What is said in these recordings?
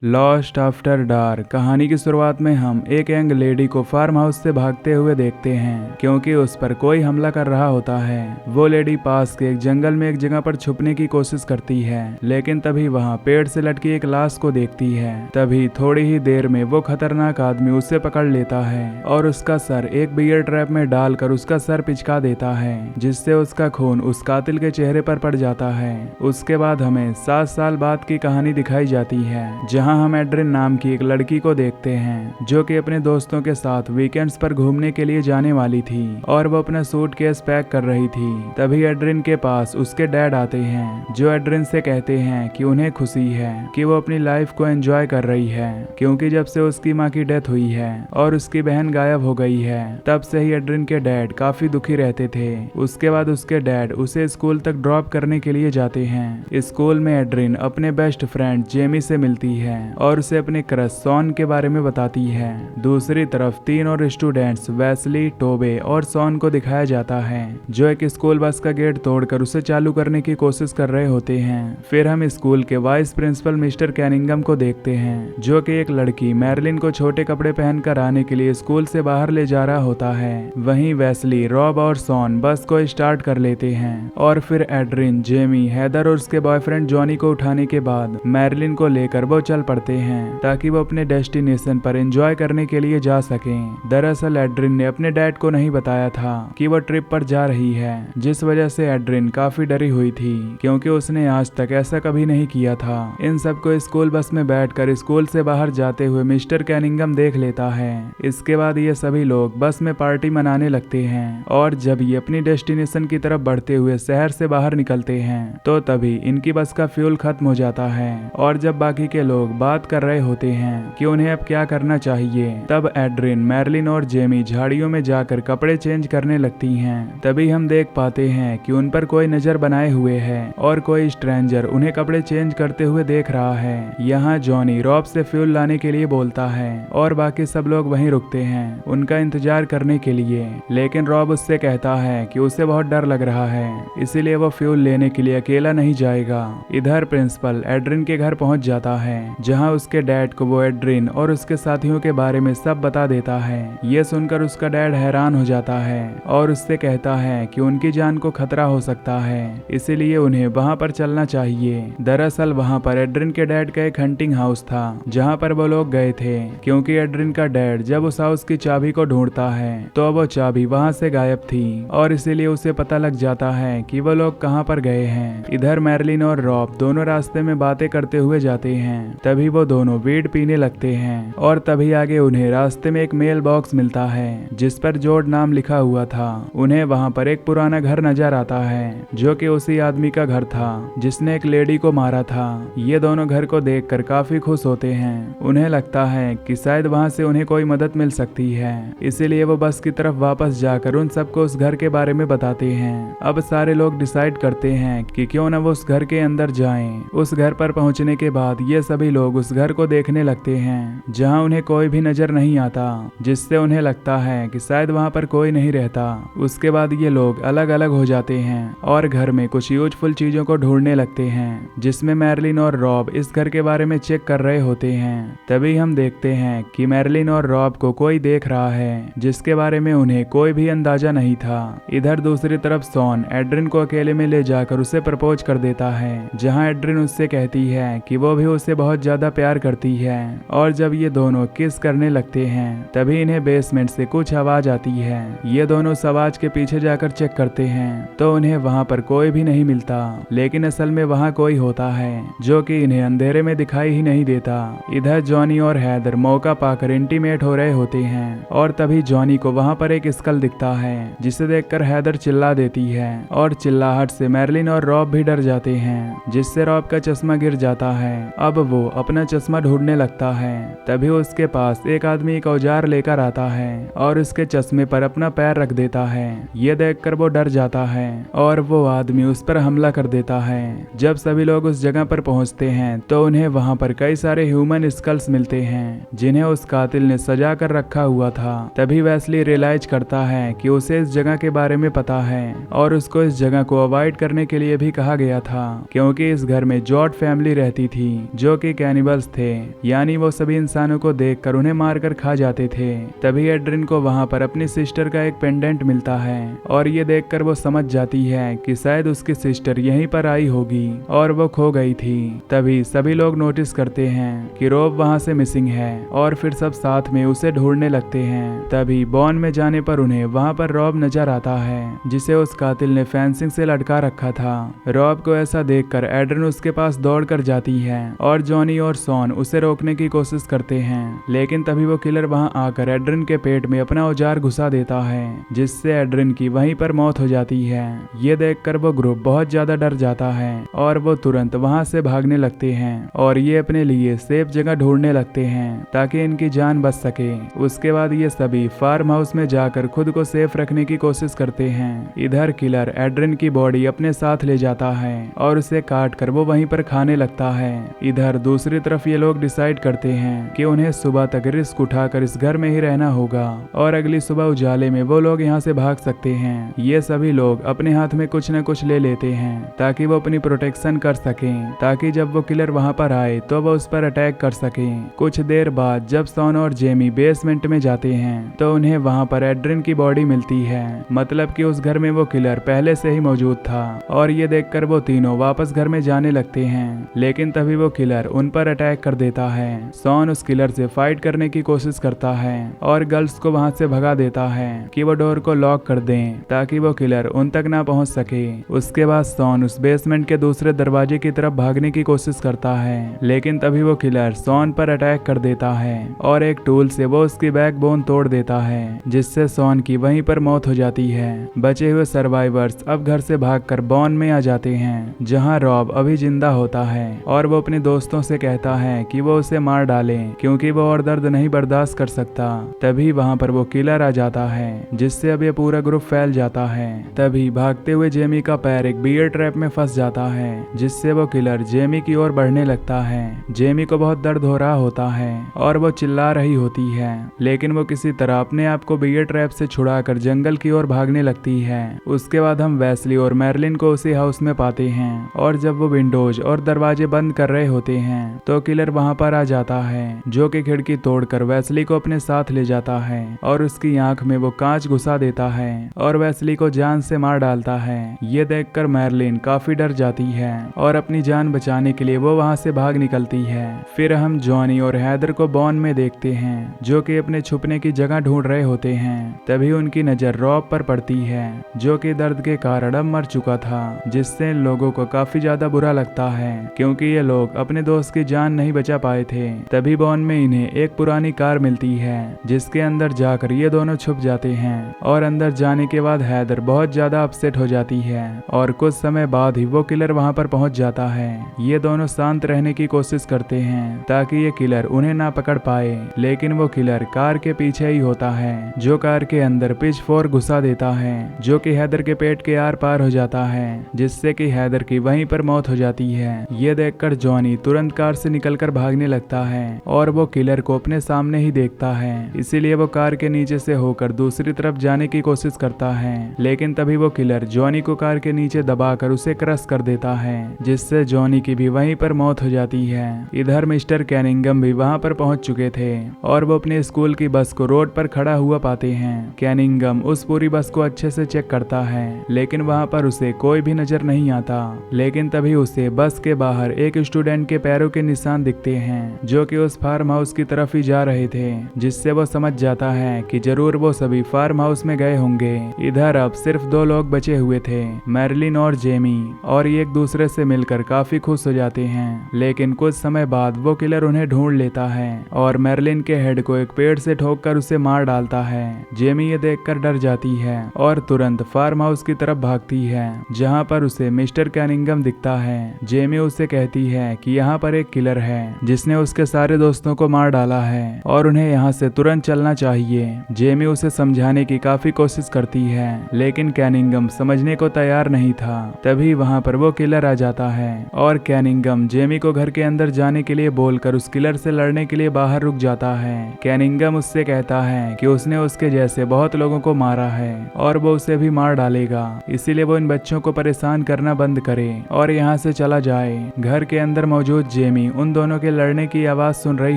Lost after dark कहानी की शुरुआत में हम एक यंग लेडी को फार्म हाउस से भागते हुए देखते हैं क्योंकि उस पर कोई हमला कर रहा होता है। वो लेडी पास के एक जंगल में एक जगह पर छुपने की कोशिश करती है, लेकिन तभी वहां पेड़ से लटकी एक लाश को देखती है। तभी थोड़ी ही देर में वो खतरनाक आदमी उसे पकड़ लेता है और उसका सर एक बियर ट्रैप में डालकर उसका सर पिचका देता है, जिससे उसका खून उस कातिल के चेहरे पर पड़ जाता है। उसके बाद हमें 7 साल बाद की कहानी दिखाई जाती है, जहाँ हम एड्रिन नाम की एक लड़की को देखते हैं जो कि अपने दोस्तों के साथ वीकेंड्स पर घूमने के लिए जाने वाली थी और वो अपना सूटकेस पैक कर रही थी। तभी एड्रिन के पास उसके डैड आते हैं जो एड्रिन से कहते हैं कि उन्हें खुशी है कि वो अपनी लाइफ को एंजॉय कर रही है, क्योंकि जब से उसकी माँ की डेथ हुई है और उसकी बहन गायब हो गई है तब से ही एड्रिन के डैड काफी दुखी रहते थे। उसके बाद उसके डैड उसे स्कूल तक ड्रॉप करने के लिए जाते हैं। स्कूल में एड्रिन अपने बेस्ट फ्रेंड जेमी से मिलती है और उसे अपने क्रश सॉन के बारे में बताती है। दूसरी तरफ 3 और स्टूडेंट्स वेस्ली, टोबे और सॉन को दिखाया जाता है जो एक स्कूल बस का गेट तोड़कर उसे चालू करने की कोशिश कर रहे होते हैं। फिर हम स्कूल के वाइस प्रिंसिपल मिस्टर कैनिंगम को देखते हैं जो कि एक लड़की मैरलिन को छोटे कपड़े पहनकर आने के लिए स्कूल से बाहर ले जा रहा होता है। वहीं वेस्ली, रॉब और सॉन बस को स्टार्ट कर लेते हैं और फिर एड्रिन, जेमी, हेदर और उसके बॉयफ्रेंड जॉनी को उठाने के बाद मैरलिन को लेकर वो चल पड़ते हैं ताकि वो अपने डेस्टिनेशन पर एंजॉय करने के लिए जा सकें। दरअसल एड्रिन ने अपने डैड को नहीं बताया था कि वो ट्रिप पर जा रही है, जिस वजह से एड्रिन काफी डरी हुई थी क्योंकि उसने आज तक ऐसा कभी नहीं किया था। इन सबको स्कूल बस में बैठकर स्कूल से बाहर जाते हुए मिस्टर कैनिंगम देख लेता है। इसके बाद ये सभी लोग बस में पार्टी मनाने लगते हैं और जब ये अपनी डेस्टिनेशन की तरफ बढ़ते हुए शहर से बाहर निकलते हैं तो तभी इनकी बस का फ्यूल खत्म हो जाता है और जब बाकी के लोग बात कर रहे होते हैं कि उन्हें अब क्या करना चाहिए, तब एड्रिन, मैरलिन और जेमी झाड़ियों में जाकर कपड़े चेंज करने लगती हैं। तभी हम देख पाते हैं कि उन पर कोई नजर बनाए हुए है और कोई स्ट्रेंजर उन्हें कपड़े चेंज करते हुए देख रहा है। यहाँ जॉनी रॉब से फ्यूल लाने के लिए बोलता है और बाकी सब लोग वहीं रुकते हैं उनका इंतजार करने के लिए, लेकिन रॉब उससे कहता है कि उसे बहुत डर लग रहा है, इसीलिए वो फ्यूल लेने के लिए अकेला नहीं जाएगा। इधर प्रिंसिपल एड्रिन के घर पहुंच जाता है जहां उसके डैड को वो एड्रिन और उसके साथियों के बारे में सब बता देता है। ये सुनकर उसका डैड हैरान हो जाता है और उससे कहता है कि उनकी जान को खतरा हो सकता है, इसीलिए उन्हें वहां पर चलना चाहिए। दरअसल वहां पर एड्रिन के डैड का एक हंटिंग हाउस था जहां पर वो लोग गए थे, क्योंकि एड्रिन का डैड जब उस हाउस की चाबी को ढूंढता है तो वो चाबी वहां से गायब थी और इसीलिए उसे पता लग जाता है कि वो लोग कहां पर गए हैं। इधर मैरलिन और रॉब दोनों रास्ते में बातें करते हुए जाते हैं। तभी वो दोनों वीड पीने लगते हैं और तभी आगे उन्हें रास्ते में एक मेल बॉक्स मिलता है जिस पर जोड नाम लिखा हुआ था। उन्हें वहां पर एक पुराना घर नजर आता है जो कि उसी आदमी का घर था जिसने एक लेडी को मारा था। ये दोनों घर को देखकर काफी खुश होते हैं। उन्हें लगता है कि शायद वहां से उन्हें कोई मदद मिल सकती है, इसीलिए वो बस की तरफ वापस जाकर उन सबको उस घर के बारे में बताते हैं। अब सारे लोग डिसाइड करते हैं कि क्यों न वो उस घर के अंदर जाएं। उस घर पर पहुंचने के बाद ये सभी लोग उस घर को देखने लगते हैं जहां उन्हें कोई भी नजर नहीं आता, जिससे उन्हें लगता है कि शायद वहां पर कोई नहीं रहता। उसके बाद ये लोग अलग अलग हो जाते हैं और घर में कुछ यूजफुल चीजों को ढूंढने लगते हैं, जिसमें मैरलिन और रॉब इस घर के बारे में चेक कर रहे होते हैं। तभी हम देखते हैं कि मैरलिन और रॉब को कोई देख रहा है जिसके बारे में उन्हें कोई भी अंदाजा नहीं था। इधर दूसरी तरफ सॉन एड्रिन को अकेले में ले जाकर उसे प्रपोज कर देता है, जहां एड्रिन उससे कहती है कि वो भी उसे बहुत ज्यादा प्यार करती है। और जब ये दोनों किस करने लगते हैं तभी इन्हें बेसमेंट से कुछ आवाज आती है। ये दोनों उस आवाज के पीछे जाकर चेक करते हैं तो उन्हें वहां पर कोई भी नहीं मिलता, लेकिन असल में वहां कोई होता है जो कि इन्हें अंधेरे में दिखाई ही नहीं देता। इधर जॉनी और हैदर मौका पाकर इंटीमेट हो रहे होते हैं और तभी जॉनी को वहां पर एक स्कल दिखता है, जिसे देखकर हैदर चिल्ला देती है और चिल्लाहट से मैरलिन और रॉब भी डर जाते हैं, जिससे रॉब का चश्मा गिर जाता है। अब वो अपना चश्मा ढूंढने लगता है। तभी उसके पास एक आदमी एक औजार लेकर आता है और उसके चश्मे पर अपना पैर रख देता है। ये देखकर वो डर जाता है और वो आदमी उस पर हमला कर देता है। जब सभी लोग उस जगह पर पहुंचते हैं तो उन्हें वहां पर कई सारे ह्यूमन स्कल्स मिलते हैं जिन्हें उस कातिल ने सजा कर रखा हुआ था। तभी वेस्ली रियलाइज करता है कि उसे इस जगह के बारे में पता है और उसको इस जगह को अवॉइड करने के लिए भी कहा गया था, क्योंकि इस घर में जॉर्ज फैमिली रहती थी जो कि कैनिबल्स थे, यानी वो सभी इंसानों को देखकर उन्हें मारकर खा जाते थे। तभी एड्रिन को वहां पर अपनी सिस्टर का एक पेंडेंट मिलता है और ये देखकर वो समझ जाती है कि शायद उसकी सिस्टर यहीं पर आई होगी और वो खो गई थी। तभी सभी लोग नोटिस करते हैं कि रॉब वहां से मिसिंग है और फिर सब साथ में उसे ढूंढने लगते हैं। तभी बॉन में जाने पर उन्हें वहां पर रॉब नजर आता है, जिसे उस कातिल ने फेंसिंग से लटका रखा था। रॉब को ऐसा देखकर एड्रिन उसके पास दौड़कर जाती है और जॉनी और सॉन उसे रोकने की कोशिश करते हैं, लेकिन तभी वो किलर वहां आकर एड्रिन के पेट में अपना औजार घुसा देता है, जिससे एड्रिन की वहीं पर मौत हो जाती है। ये देखकर वो ग्रुप बहुत ज्यादा डर जाता है और वो तुरंत वहां से भागने लगते हैं और ये अपने लिए सेफ जगह ढूंढने लगते हैं ताकि इनकी जान बच सके। उसके बाद ये सभी फार्म हाउस में जाकर खुद को सेफ रखने की कोशिश करते हैं। इधर किलर एड्रिन की बॉडी अपने साथ ले जाता है और उसे काट कर वो वहीं पर खाने लगता है। इधर दूसरी तरफ ये लोग डिसाइड करते हैं कि उन्हें सुबह तक रिस्क उठाकर इस घर में ही रहना होगा और अगली सुबह उजाले में वो लोग यहाँ से भाग सकते हैं। ये सभी लोग अपने हाथ में कुछ न कुछ ले लेते हैं ताकि वो अपनी प्रोटेक्शन कर सकें, ताकि जब वो किलर वहां पर आए तो वो उस पर अटैक कर सकें। कुछ देर बाद जब सॉन और जेमी बेसमेंट में जाते हैं तो उन्हें वहां पर एड्रिन की बॉडी मिलती है, मतलब कि उस घर में वो किलर पहले से ही मौजूद था। और ये देखकर वो तीनों वापस घर में जाने लगते हैं, लेकिन तभी वो किलर उन पर अटैक कर देता है। सॉन उस किलर से फाइट करने की कोशिश करता है और गर्ल्स को वहां से भगा देता है कि वो डोर को लॉक कर दें ताकि वो किलर उन तक ना पहुंच सके। उसके बाद सॉन उस बेसमेंट के दूसरे दरवाजे की तरफ भागने की कोशिश करता है, लेकिन तभी वो किलर सॉन पर अटैक कर देता है और एक टूल से वो उसकी बैकबोन तोड़ देता है, जिससे सॉन की वहीं पर मौत हो जाती है। बचे हुए सर्वाइवर्स अब घर से भागकर बॉन में आ जाते हैं, जहां रॉब अभी जिंदा होता है और वो अपने दोस्तों से कहता है कि वो उसे मार डालें क्योंकि वो और दर्द नहीं बर्दाश्त कर सकता। तभी वहां पर वो किलर आ जाता है, जिससे अब ये पूरा ग्रुप फैल जाता है। तभी भागते हुए जेमी का पैर एक बियर ट्रैप में फंस जाता है, जिससे वो किलर जेमी की ओर बढ़ने लगता है। जेमी को बहुत दर्द हो रहा होता है और वो चिल्ला रही होती है, लेकिन वो किसी तरह अपने आप को बियर ट्रैप से छुड़ाकर जंगल की ओर भागने लगती है। उसके बाद हम वेस्ली और मैरलिन को उसी हाउस में पाते हैं और जब वो विंडोज और दरवाजे बंद कर रहे होते हैं तो किलर वहां पर आ जाता है, जो कि खिड़की तोड़कर वेस्ली को अपने साथ ले जाता है और उसकी आंख में वो कांच घुसा देता है और वेस्ली को जान से मार डालता है। ये देखकर मैरलिन काफी डर जाती है और अपनी जान बचाने के लिए वो वहां से भाग निकलती है। फिर हम जॉनी और हैदर को बॉन में देखते हैं, जो कि अपने छुपने की जगह ढूंढ रहे होते हैं। तभी उनकी नजर रॉब पर पड़ती है, जो कि दर्द के कारण अब मर चुका था, जिससे इन लोगों को काफी ज्यादा बुरा लगता है क्योंकि ये लोग अपने दोस्त की जान नहीं बचा पाए थे। तभी बॉन में इन्हें एक पुरानी कार मिलती है, जिसके अंदर जाकर ये दोनों छुप जाते हैं और अंदर जाने के बाद हैदर बहुत ज्यादा अपसेट हो जाती है और कुछ समय बाद ही वो किलर वहां पर पहुंच जाता है। ये दोनों शांत रहने की कोशिश करते हैं ताकि ये किलर उन्हें ना पकड़ पाए, लेकिन वो किलर कार के पीछे ही होता है, जो कार के अंदर पिच फोर्क घुसा देता है, जो कि हैदर के पेट के आर पार हो जाता है, जिससे कि हैदर की वहीं पर मौत हो जाती है। ये देखकर जॉनी तुरंत कार से निकलकर भागने लगता है और वो किलर को अपने सामने ही देखता है, इसीलिए वो कार के नीचे से होकर दूसरी तरफ जाने की कोशिश करता है, लेकिन तभी वो किलर जॉनी को कार के नीचे दबाकर उसे क्रश कर देता है, जिससे जॉनी की भी वहीं पर मौत हो जाती है। इधर मिस्टर कैनिंगम भी वहां पर पहुंच चुके थे और वो अपने स्कूल की बस को रोड पर खड़ा हुआ पाते हैं। कैनिंगम उस पूरी बस को अच्छे से चेक करता है, लेकिन वहां पर उसे कोई भी नजर नहीं आता। लेकिन तभी उसे बस के बाहर एक स्टूडेंट के पैरों के निशान दिखते हैं, जो कि उस फार्म हाउस की तरफ ही जा रहे थे, जिससे वो समझ जाता है कि जरूर वो सभी फार्म हाउस में गए होंगे। इधर अब सिर्फ 2 लोग बचे हुए थे, मैरलिन और जेमी, और ये एक दूसरे से मिलकर काफी खुश हो जाते हैं। लेकिन कुछ समय बाद वो किलर उन्हें ढूंढ लेता है और मैरलिन के हेड को एक पेड़ से ठोककर उसे मार डालता है। जेमी ये देखकर डर जाती है और तुरंत फार्म हाउस की तरफ भागती है, जहां पर उसे मिस्टर कैनिंगम दिखता है। जेमी उसे कहती है कि यहाँ पर एक किलर है जिसने उसके सारे दोस्तों को मार डाला है और उन्हें यहाँ से तुरंत चलना चाहिए। जेमी उसे समझाने की काफी कोशिश करती है, लेकिन कैनिंगम समझने को तैयार नहीं था। तभी वहाँ पर वो किलर आ जाता है और कैनिंगम जेमी को घर के अंदर जाने के लिए बोलकर उस किलर से लड़ने के लिए बाहर रुक जाता है। कैनिंगम उससे कहता है कि उसने उसके जैसे बहुत लोगों को मारा है और वो उसे भी मार डालेगा, इसीलिए वो इन बच्चों को परेशान करना बंद करे और यहाँ से चला जाए। घर के अंदर मौजूद जेमी जेमी उन दोनों के लड़ने की आवाज सुन रही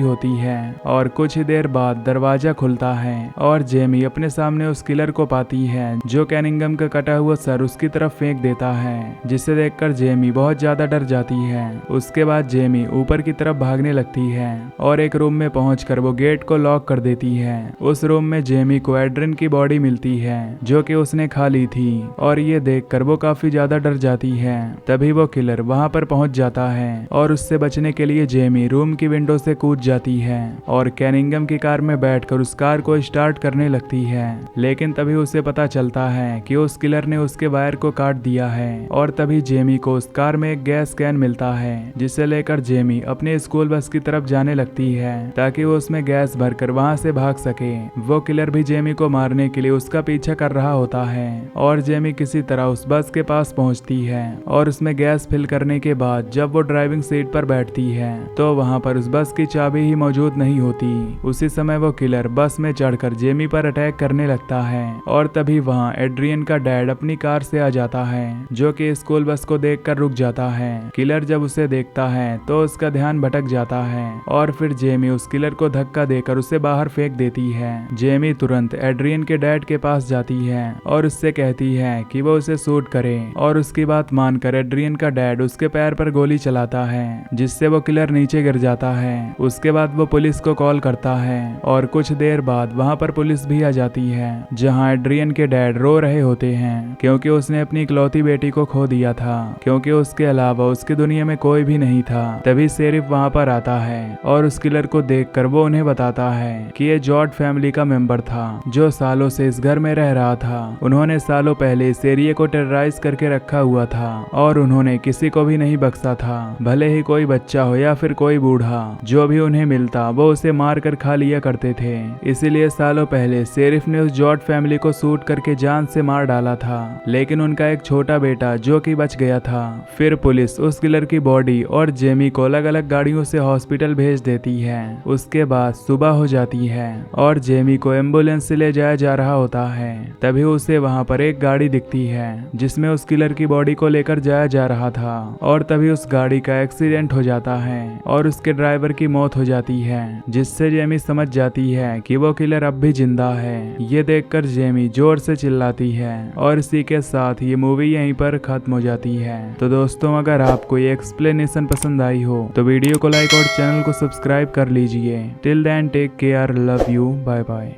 होती है और कुछ ही देर बाद दरवाजा खुलता है और जेमी अपने सामने उस किलर को पाती है जो कैनिंगम का कटा हुआ सर उसकी तरफ फेंक देता है, जिसे देखकर जेमी बहुत ज्यादा डर जाती है। उसके बाद जेमी ऊपर की तरफ भागने लगती है और एक रूम में पहुंचकर वो गेट को लॉक कर देती है। उस रूम में जेमी को एड्रिन की बॉडी मिलती है जो कि उसने खा ली थी और ये देखकर वो काफी ज्यादा डर जाती है। तभी वो किलर वहां पर पहुंच जाता है और उससे बचने के लिए जेमी रूम की विंडो से कूद जाती है और कैनिंगम की कार में बैठकर उस कार को स्टार्ट करने लगती है। लेकिन तभी उसे पता चलता है कि उस किलर ने उसके वायर को काट दिया है और तभी जेमी को उस कार में एक गैस कैन मिलता है जिसे लेकर जेमी अपने स्कूल बस की तरफ जाने लगती है ताकि वो उसमें गैस भरकर वहां से भाग सके। वो किलर भी जेमी को मारने के लिए उसका पीछा कर रहा होता है और जेमी किसी तरह उस बस के पास पहुंचती है और उसमें गैस फिल करने के बाद जब वो ड्राइविंग सीट पर बैठती है तो वहां पर उस बस की चाबी ही मौजूद नहीं होती। उसी समय वो किलर बस में चढ़कर जेमी पर अटैक करने लगता है और तभी वहां एड्रियन का डैड अपनी कार से आ जाता है जो कि स्कूल बस को देखकर रुक जाता है। किलर जब उसे देखता है तो उसका ध्यान भटक जाता है और फिर जेमी उस किलर को धक्का देकर उसे बाहर फेंक देती है। जेमी तुरंत एड्रियन के डैड के पास जाती है और उससे कहती है कि वो उसे शूट करे और उसकी बात मानकर एड्रियन का डैड उसके पैर पर गोली चलाता है जिससे वो किलर नीचे गिर जाता है। उसके बाद वो पुलिस को कॉल करता है और कुछ देर बाद वहां पर पुलिस भी आ जाती है जहां एड्रियन के डैड रो रहे होते हैं क्योंकि उसने अपनी इकलौती बेटी को खो दिया था, क्योंकि उसके अलावा उसकी दुनिया में कोई भी नहीं था। तभी शेरिफ वहां पर आता है और उस किलर को देखकर वो उन्हें बताता है कि ये जॉर्ज फैमिली का मेंबर था जो सालों से इस घर में रह रहा था। उन्होंने सालों पहले इस एरिया को टेरराइज करके रखा हुआ था और उन्होंने किसी को भी नहीं बख्शा था, भले ही कोई बच्चा हो या फिर कोई बूढ़ा, जो भी उन्हें मिलता वो उसे मार कर खा लिया करते थे। इसीलिए सालों पहले शेरिफ ने उस जॉर्ज फैमिली को शूट करके जान से मार डाला था, लेकिन उनका एक छोटा बेटा जो कि बच गया था। फिर पुलिस उस किलर की बॉडी और जेमी को अलग अलग गाड़ियों से हॉस्पिटल भेज देती है। उसके बाद सुबह हो जाती है और जेमी को एम्बुलेंस से ले जाया जा रहा होता है। तभी उसे वहां पर एक गाड़ी दिखती है जिसमें उस किलर की बॉडी को लेकर जाया जा रहा था और तभी उस गाड़ी का एक्सीडेंट हो जाता है और उसके ड्राइवर की मौत हो जाती है, जिससे जेमी समझ जाती है कि वो किलर अब भी जिंदा है। ये देखकर जेमी जोर से चिल्लाती है और इसी के साथ ये मूवी यहीं पर खत्म हो जाती है। तो दोस्तों, अगर आपको ये एक्सप्लेनेशन पसंद आई हो तो वीडियो को लाइक और चैनल को सब्सक्राइब कर लीजिए। Till then take care, love you, bye bye.